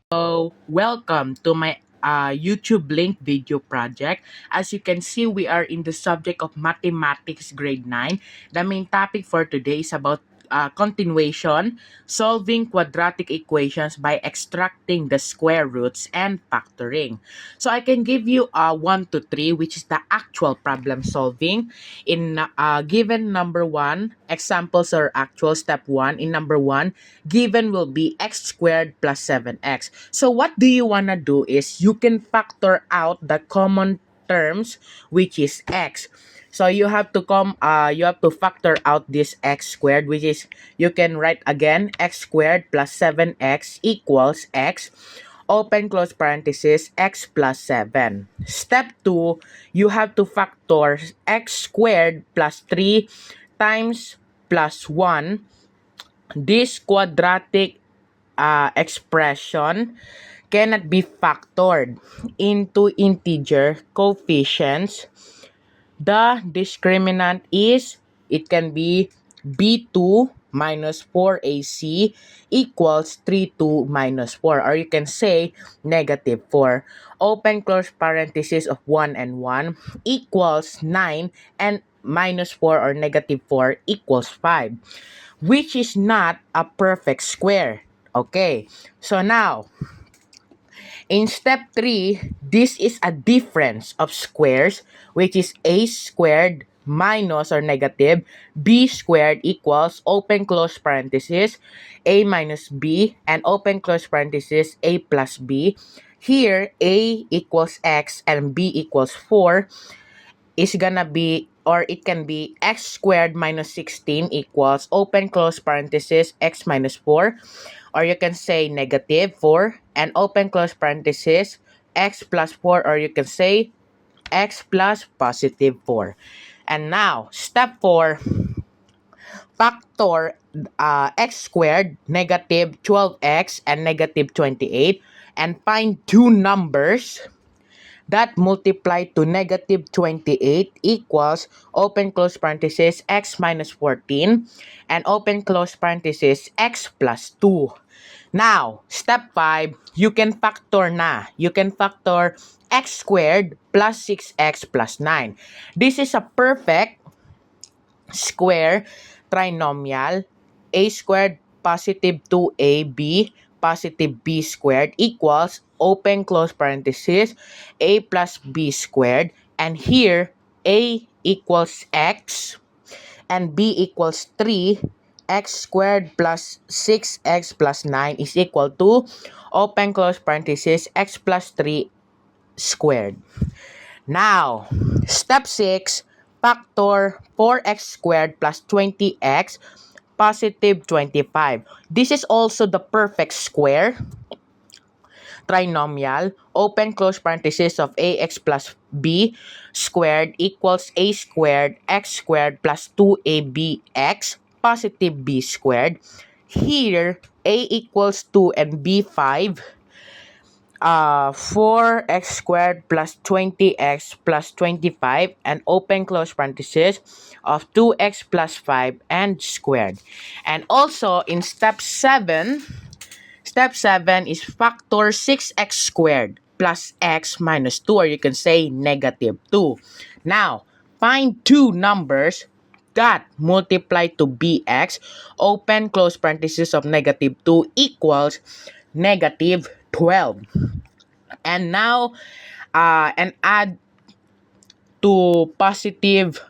So, welcome to my YouTube link video project. As you can see, we are in the subject of mathematics grade 9. The main topic for today is about continuation, solving quadratic equations by extracting the square roots and factoring. So, I can give you 1 to 3, which is the actual problem solving. In given number 1, examples are actual step 1. In number 1, given will be x squared plus 7x. So what do you want to do is you can factor out the common terms, which is x. So you have to factor out this x squared, which is, you can write again, x squared plus 7x equals x, open close parenthesis, x plus 7. Step 2, you have to factor x squared plus 3 times plus 1. This quadratic expression cannot be factored into integer coefficients. The discriminant is, it can be b2 minus 4ac equals 32 minus 4, or you can say negative 4. Open close parenthesis of 1 and 1 equals 9, and minus 4 or negative 4 equals 5, which is not a perfect square. Okay, so now in step 3, this is a difference of squares, which is a squared minus or negative b squared equals, open close parenthesis, a minus b, and open close parenthesis, a plus b. Here, a equals x and b equals 4 is gonna be, or it can be, x squared minus 16 equals, open close parenthesis, x minus 4, or you can say negative 4, and open close parenthesis, x plus 4, or you can say x plus positive 4. And now, step 4, factor x squared, negative 12x, and negative 28, and find two numbers that multiply to negative 28 equals, open close parenthesis, x minus 14, and open close parenthesis, x plus 2. Now, step 5, you can factor na. You can factor x squared plus 6x plus 9. This is a perfect square trinomial. A squared positive 2ab positive b squared equals, open close parenthesis, a plus b squared, and here a equals x and b equals 3, x squared plus 6x plus 9 is equal to, open close parenthesis, x plus 3 squared. Now, step 6, factor 4x squared plus 20x positive 25. This is also the perfect square trinomial. Open close parenthesis of ax plus b squared equals a squared x squared plus 2abx positive b squared. Here, a equals 2 and b 5. 4x squared plus 20x plus 25, and open close parenthesis of 2x plus 5 and squared. And also in step 7 is factor 6x squared plus x minus 2, or you can say negative 2. Now, find two numbers that multiply to bx, open close parenthesis of negative 2 equals negative 12. And now, and add to positive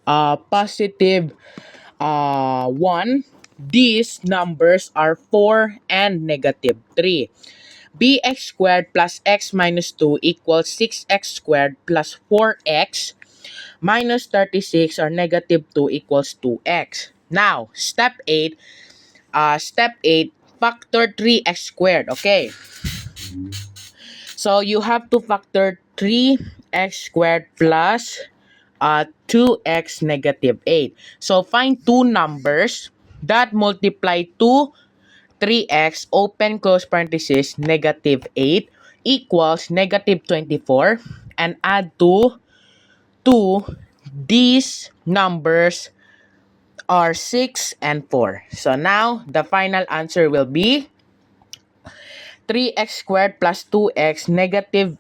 1. These numbers are 4 and negative 3. Bx squared plus x minus 2 equals 6x squared plus 4x minus 36, or negative 2 equals 2x. Now, step 8, factor 3x squared. Okay. So you have to factor 3x squared plus 2x negative 8. So find two numbers that multiply to 3x, open close parenthesis, negative 8 equals negative 24, and add to these numbers are 6 and 4. So now the final answer will be 3x squared plus 2x negative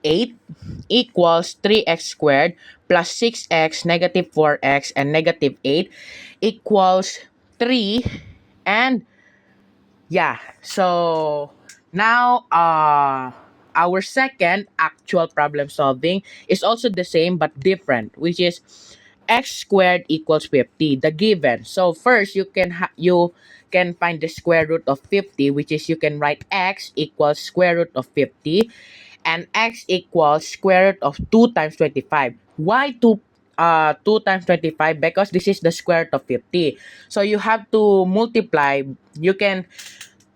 8 equals 3x squared plus 6x negative 4x and negative 8 equals 3. And yeah, so now our second actual problem solving is also the same but different, which is x squared equals 50, the given. So first you can find the square root of 50, which is you can write x equals square root of 50 and x equals square root of 2 times 25. Why 2 times 25? Because this is the square root of 50. So you have to multiply. You can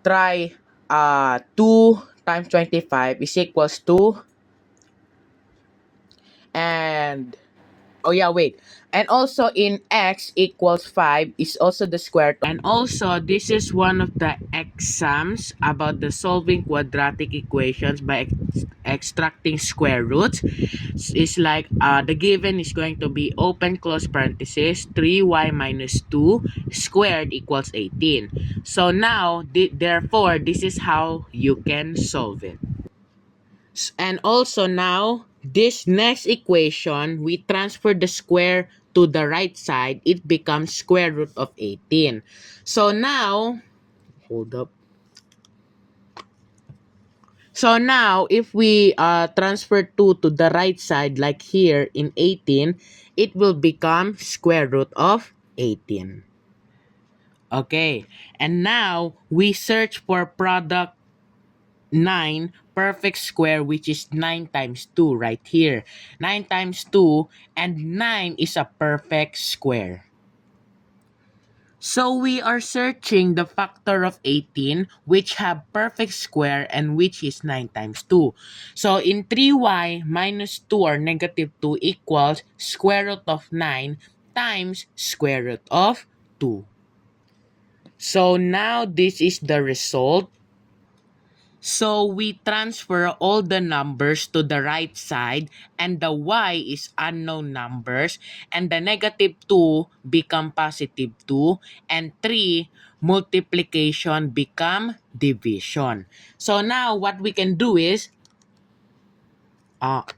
try 2 times 25 is equals to, and oh yeah, wait. And also in x equals 5 is also the square. And also this is one of the exams about the solving quadratic equations by extracting square roots. It's like the given is going to be open close parenthesis 3y minus 2 squared equals 18. So now therefore this is how you can solve it. And also now, this next equation, we transfer the square to the right side, it becomes square root of 18. So now, hold up. So now, if we transfer 2 to the right side, like here in 18, it will become square root of 18. Okay, and now we search for product 9 perfect square, which is 9 times 2 right here. 9 times 2 and 9 is a perfect square. So we are searching the factor of 18 which have perfect square and which is 9 times 2. So in 3y minus 2 or negative 2 equals square root of 9 times square root of 2. So now this is the result. So we transfer all the numbers to the right side and the y is unknown numbers and the negative 2 become positive 2 and 3 multiplication become division. So now what we can do is uh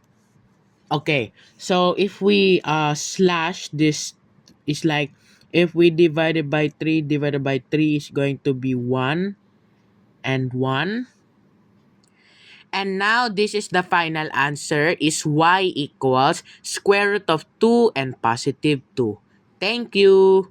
okay, so if we slash this, is like if we divide it by 3 divided by 3 is going to be 1 and 1. And now this is the final answer is y equals square root of 2 and positive 2. Thank you.